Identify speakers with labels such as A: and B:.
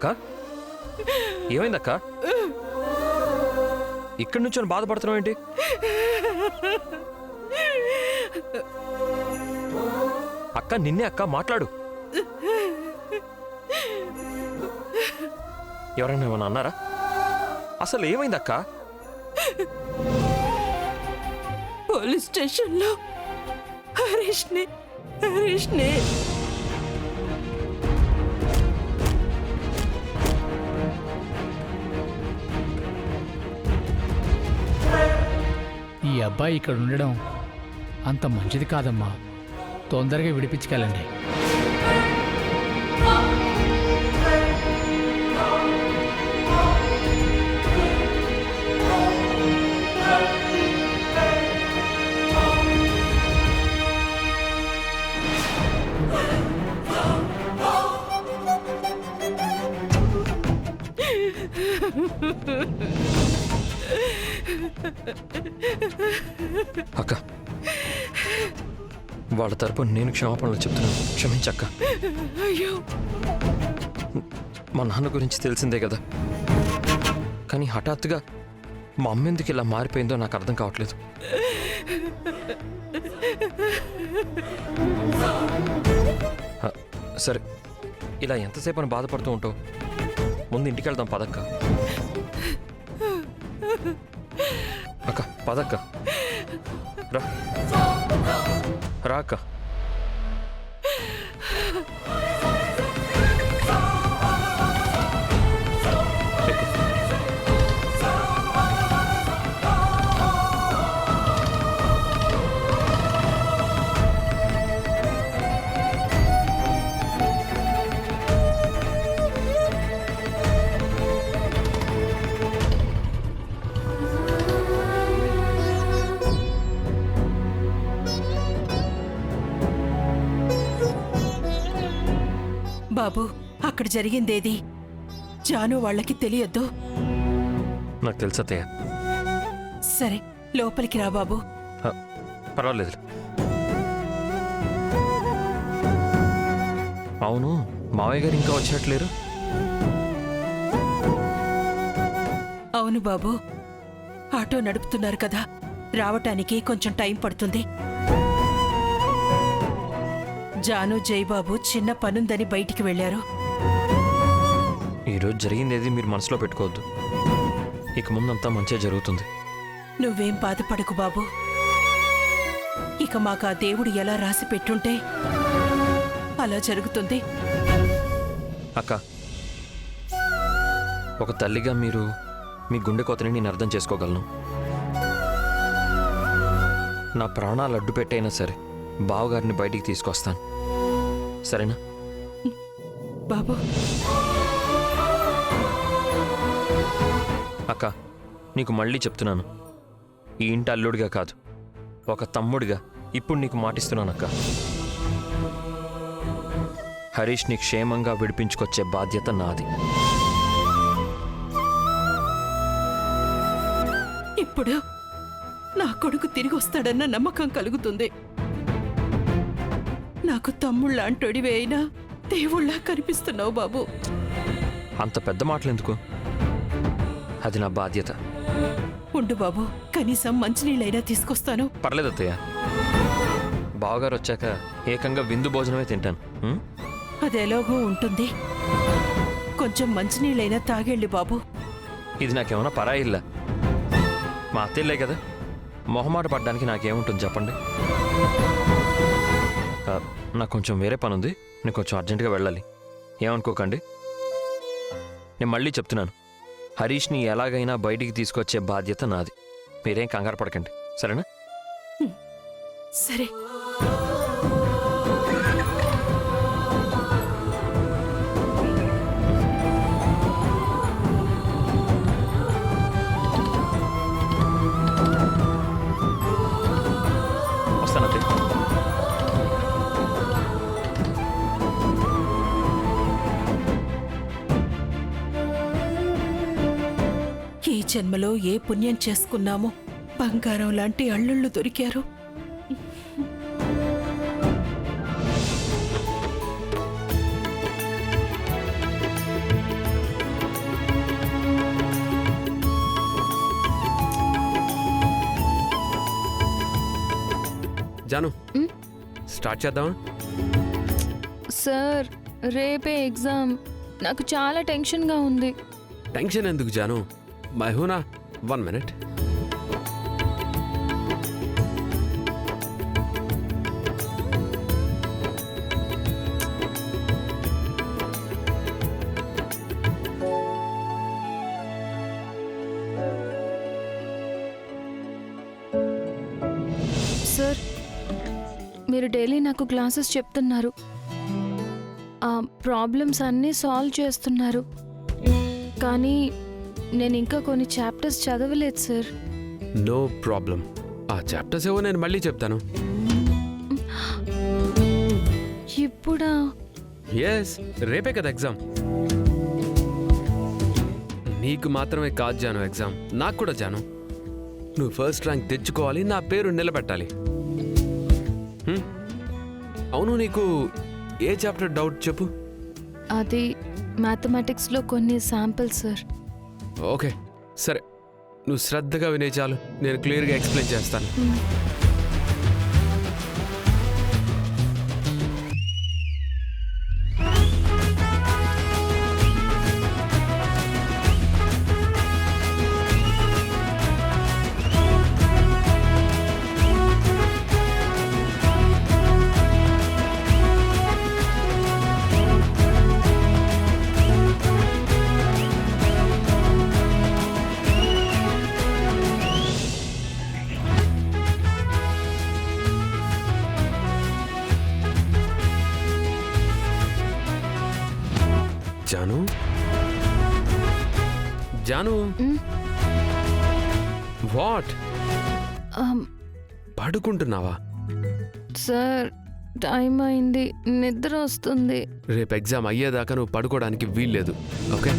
A: అక్క ఏమైందక్క? ఇక్కడి నుంచి బాధపడుతున్నావు ఏంటి? అక్క నిన్నే అక్క, మాట్లాడు. ఎవరైనా ఏమన్నా అన్నారా? అసలు ఏమైందక్క?
B: పోలీస్ స్టేషన్లో హరీష్ని
C: ఈ అబ్బాయి ఇక్కడ ఉండడం అంత మంచిది కాదమ్మా. తొందరగా విడిపించుకెళ్ళండి.
A: అక్క వాళ్ళ తరపున నేను క్షమాపణలు చెప్తున్నాను, క్షమించక్క.
B: అయ్యో,
A: మా నాన్న గురించి తెలిసిందే కదా, కానీ హఠాత్తుగా మా అమ్మ ఎందుకు ఇలా మారిపోయిందో నాకు అర్థం కావట్లేదు. సరే, ఇలా ఎంతసేపు అని బాధపడుతూ ఉంటావు? ముందు ఇంటికి వెళ్దాం పదక్క. అక్క పదక్క, రా రా అక్క.
B: బాబు, అక్కడ జరిగిందేది జాను వాళ్ళకి తెలియద్దు.
A: నాకు తెలుసత్తయ్య.
B: సరే, లోపలికి రా బాబు.
A: పర్వాలేదు. అవును, మావయ్య గారు ఇంకా వచ్చినట్లేరు?
B: అవును బాబు, ఆటో నడుపుతున్నారు కదా, రావటానికి కొంచెం టైం పడుతుంది. జాను జైబాబు చిన్న పనుందని బయటికి వెళ్లారు.
A: ఈరోజు జరిగిందేది మీరు మనసులో పెట్టుకోవద్దు. ఇక ముందంతా మంచిగా జరుగుతుంది.
B: నువ్వేం బాధపడకు బాబు. ఇక మాకు ఆ దేవుడు ఎలా రాసి పెట్టుంటే అలా జరుగుతుంది.
A: అక్క, ఒక తల్లిగా మీరు మీ గుండె కోతని నేను అర్థం చేసుకోగలను. నా ప్రాణాలు అడ్డు పెట్టైనా సరే బావగారిని బయటికి తీసుకొస్తాను, సరేనా?
B: బాబు.
A: అక్క, నీకు మళ్ళీ చెప్తున్నాను, ఈ ఇంటి అల్లుడిగా కాదు, ఒక తమ్ముడిగా ఇప్పుడు నీకు మాటిస్తున్నాను అక్క. హరీష్ని క్షేమంగా విడిపించుకొచ్చే బాధ్యత నాది.
B: ఇప్పుడు నా కొడుకు తిరిగి వస్తాడన్న నమ్మకం కలుగుతుంది. నాకు తమ్ముళ్ళంటోడివే అయినా దేవుళ్ళ కనిపిస్తున్నావు బాబు.
A: అంత పెద్ద మాటలెందుకు? అది నా బాధ్యత.
B: ఉండు బాబు, కనీసం మంచినీళ్ళైనా తీసుకొస్తాను.
A: పర్లేదు అత్తయ్య, బావగారు వచ్చాక ఏకంగా విందు భోజనమే తింటాను.
B: అదెలాగో ఉంటుంది. కొంచెం మంచినీళ్ళైనా తాగెళ్ళి బాబు.
A: ఇది నాకేమన్నా పరాయిల్లా? మా అత్తయ్యలే కదా, మొహమాట పడ్డానికి నాకేముంటుంది చెప్పండి. నాకు కొంచెం వేరే పని ఉంది, నేను కొంచెం అర్జెంటుగా వెళ్ళాలి, ఏమనుకోకండి. నేను మళ్ళీ చెప్తున్నాను, హరీష్ని ఎలాగైనా బయటికి తీసుకొచ్చే బాధ్యత నాది. మీరేం కంగారు పడకండి, సరేనా?
B: సరే.
A: వస్తానంతే.
B: ఈ జన్మలో ఏ పుణ్యం చేసుకున్నామో బంగారం లాంటి అల్లుళ్ళు దొరికారు.
D: జాను
E: మ్?
D: స్టార్ట్ చేద్దామా?
E: సార్ రేపే ఎగ్జామ్. నాకు చాలా టెన్షన్గా ఉంది.
D: టెన్షన్ ఎందుకు జాను? మహూనా 1 minute.
E: సార్ మీరు డైలీ నాకు క్లాసెస్ చెప్తున్నారు, ఆ ప్రాబ్లమ్స్ అన్నీ సాల్వ్ చేస్తున్నారు, కానీ నేను ఇంకా కొన్ని చాప్టర్స్ చదవలేదు సార్.
D: No problem. ఆ చాప్టర్స్ ఏవో నేను మళ్ళీ చెప్తాను.
E: ఇప్పుడా?
D: ఎస్, రేపే కదా ఎగ్జామ్. నీకు మాత్రమే కాదు జాను ఎగ్జామ్, నాకు కూడా జాను. నువ్వు ఫస్ట్ ర్యాంక్ తెచ్చుకోవాలి, నా పేరు నిలబెట్టాలి. హ్మ్? అవును, నీకు ఏ చాప్టర్ డౌట్ చెప్పు.
E: అది మ్యాథమెటిక్స్లో కొన్ని శాంపిల్స్ సార్.
D: ఓకే సరే, నువ్వు శ్రద్ధగా వినే చాలు, నేను క్లియర్గా ఎక్స్ప్లెయిన్ చేస్తాను. జాను జాను, వాట్? పడుకుంటున్నావా?
E: సార్ టైం అయింది, నిద్ర వస్తుంది.
D: రేపు ఎగ్జామ్ అయ్యేదాకా నువ్వు పడుకోవడానికి వీల్లేదు, ఓకే?